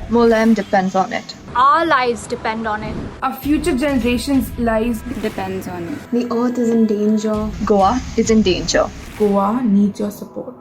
Molam depends on it. Our lives depend on it. Our future generations' lives depends on it. The earth is in danger. Goa is in danger. Goa needs your support.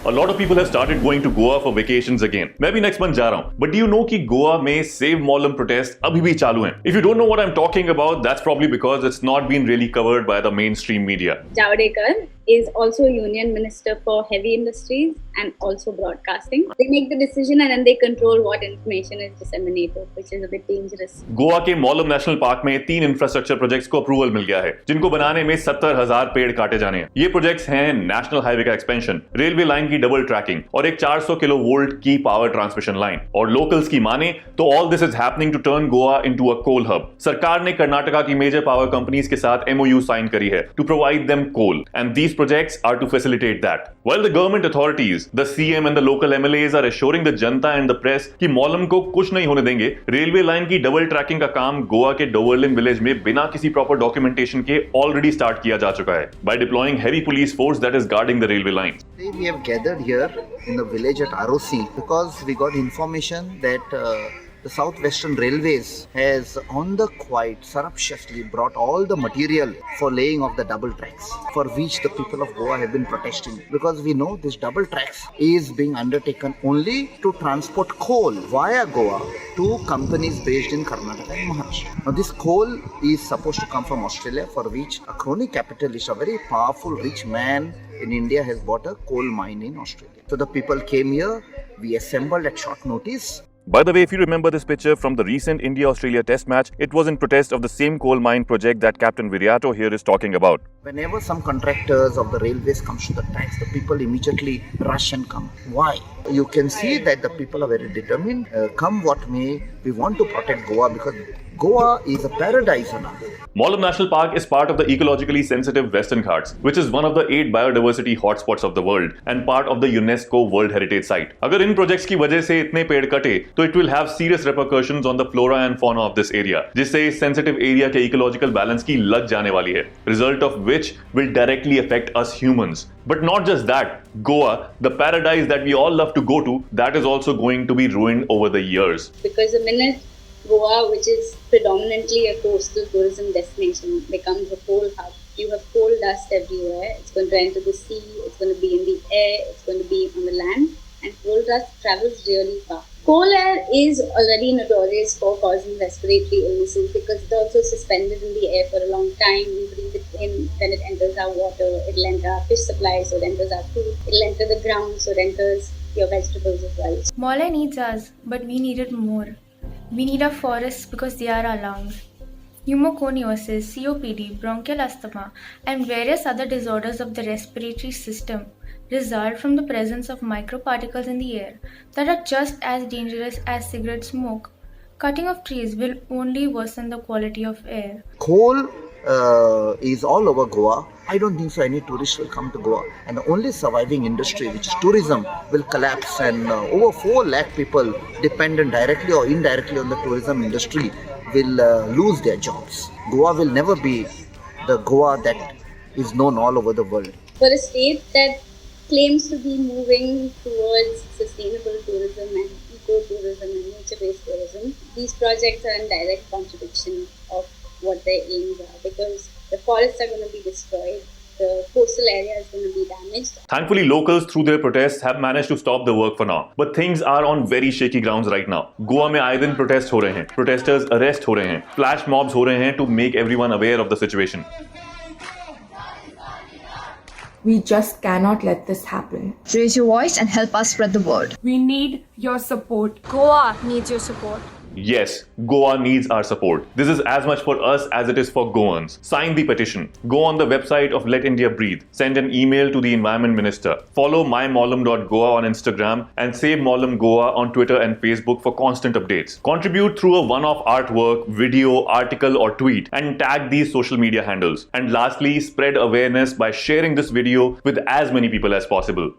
A lot of people have started going to Goa for vacations again. मैं भी next month जा रहा हूँ. But do you know कि गोवा में Save Molam protest अभी भी चालू हैं? If you don't know what I'm talking about, that's probably because it's not been really covered by the mainstream media. Javadekar is also Union Minister for Heavy Industries and also Broadcasting. They make the decision and then they control what information is disseminated, which is a bit dangerous. Goa के मॉलम national park में 3 infrastructure projects को approval मिल गया है, जिनको बनाने में 70,000 पेड़ काटे जाने हैं। ये प्रोजेक्ट्स हैं नेशनल हाईवे का एक्सपेंशन, रेलवे लाइन की डबल ट्रैकिंग और एक 400 किलोवोल्ट की पावर ट्रांसमिशन लाइन। और लोकल्स की माने तो all this is happening to turn Goa into a coal hub. सरकार ने कर्नाटका की मेजर पावर कंपनीज के साथ MOU साइन करी है to provide them coal and these projects are to facilitate that. While the government authorities, the CM and the local MLAs are assuring the Janata and the press कि मॉलम को कुछ नहीं होने देंगे, रेलवे लाइन की double trekking का काम गोवा के डोवरलिन विलेज में बिना किसी प्रॉपर डॉक्यूमेंटेशन के ऑलरेडी स्टार्ट किया जा चुका है by deploying heavy police force that is guarding the railway line. We have gathered here in the village at ROC because we got information that the Southwestern Railways has on the quiet surreptitiously brought all the material for laying of the double tracks, for which the people of Goa have been protesting, because we know this double tracks is being undertaken only to transport coal via Goa to companies based in Karnataka and Maharashtra. Now this coal is supposed to come from Australia, for which a crony capitalist, a very powerful rich man in India, has bought a coal mine in Australia. So the people came here, we assembled at short notice. By the way, if you remember this picture from the recent India-Australia test match, it was in protest of the same coal mine project that Captain Viriato here is talking about. Whenever some contractors of the railways comes to the tracks, the people immediately rush and come. Why? You can see that the people are very determined. Come what may, we want to protect Goa because Goa is a paradise on earth. Molam National Park is part of the ecologically sensitive Western Ghats, which is one of the 8 biodiversity hotspots of the world and part of the UNESCO World Heritage Site. अगर इन projects की वजह से इतने पेड़ कटे, तो it will have serious repercussions on the flora and fauna of this area, जिससे इस sensitive area के ecological balance की लग जाने वाली है, result of which will directly affect us humans. But not just that, Goa, the paradise that we all love to go to, that is also going to be ruined over the years. Because the minute Goa, which is predominantly a coastal tourism destination, becomes a coal hub, you have coal dust everywhere. It's going to enter the sea, it's going to be in the air, it's going to be on the land, and coal dust travels really far. Coal air is already notorious for causing respiratory illnesses because it's also suspended in the air for a long time. We breathe it in, then it enters our water, it'll enter our fish supply, so it enters our food, it'll enter the ground, so it enters your vegetables as well. Mola needs us, but we need it more. We need our forests because they are our lungs. Pneumoconiosis, COPD, bronchial asthma, and various other disorders of the respiratory system result from the presence of microparticles in the air that are just as dangerous as cigarette smoke. Cutting of trees will only worsen the quality of air. Coal is all over Goa. I don't think so any tourist will come to Goa, and the only surviving industry, which is tourism, will collapse, and over 4 lakh people dependent directly or indirectly on the tourism industry will lose their jobs. Goa will never be the Goa that is known all over the world. For a state that claims to be moving towards sustainable tourism and eco-tourism and nature-based tourism, these projects are in direct contradiction of what their aims are, because the forests are going to be destroyed, the coastal area is going to be damaged. Thankfully, locals through their protests have managed to stop the work for now. But things are on very shaky grounds right now. Goa में आए दिन protest हो रहे हैं, protesters arrest हो रहे हैं, flash mobs हो रहे हैं to make everyone aware of the situation. We just cannot let this happen. Raise your voice and help us spread the word. We need your support. Goa needs your support. Yes, Goa needs our support. This is as much for us as it is for Goans. Sign the petition. Go on the website of Let India Breathe. Send an email to the Environment Minister. Follow mymolam.goa on Instagram and Save Molam Goa on Twitter and Facebook for constant updates. Contribute through a one-off artwork, video, article or tweet and tag these social media handles. And lastly, spread awareness by sharing this video with as many people as possible.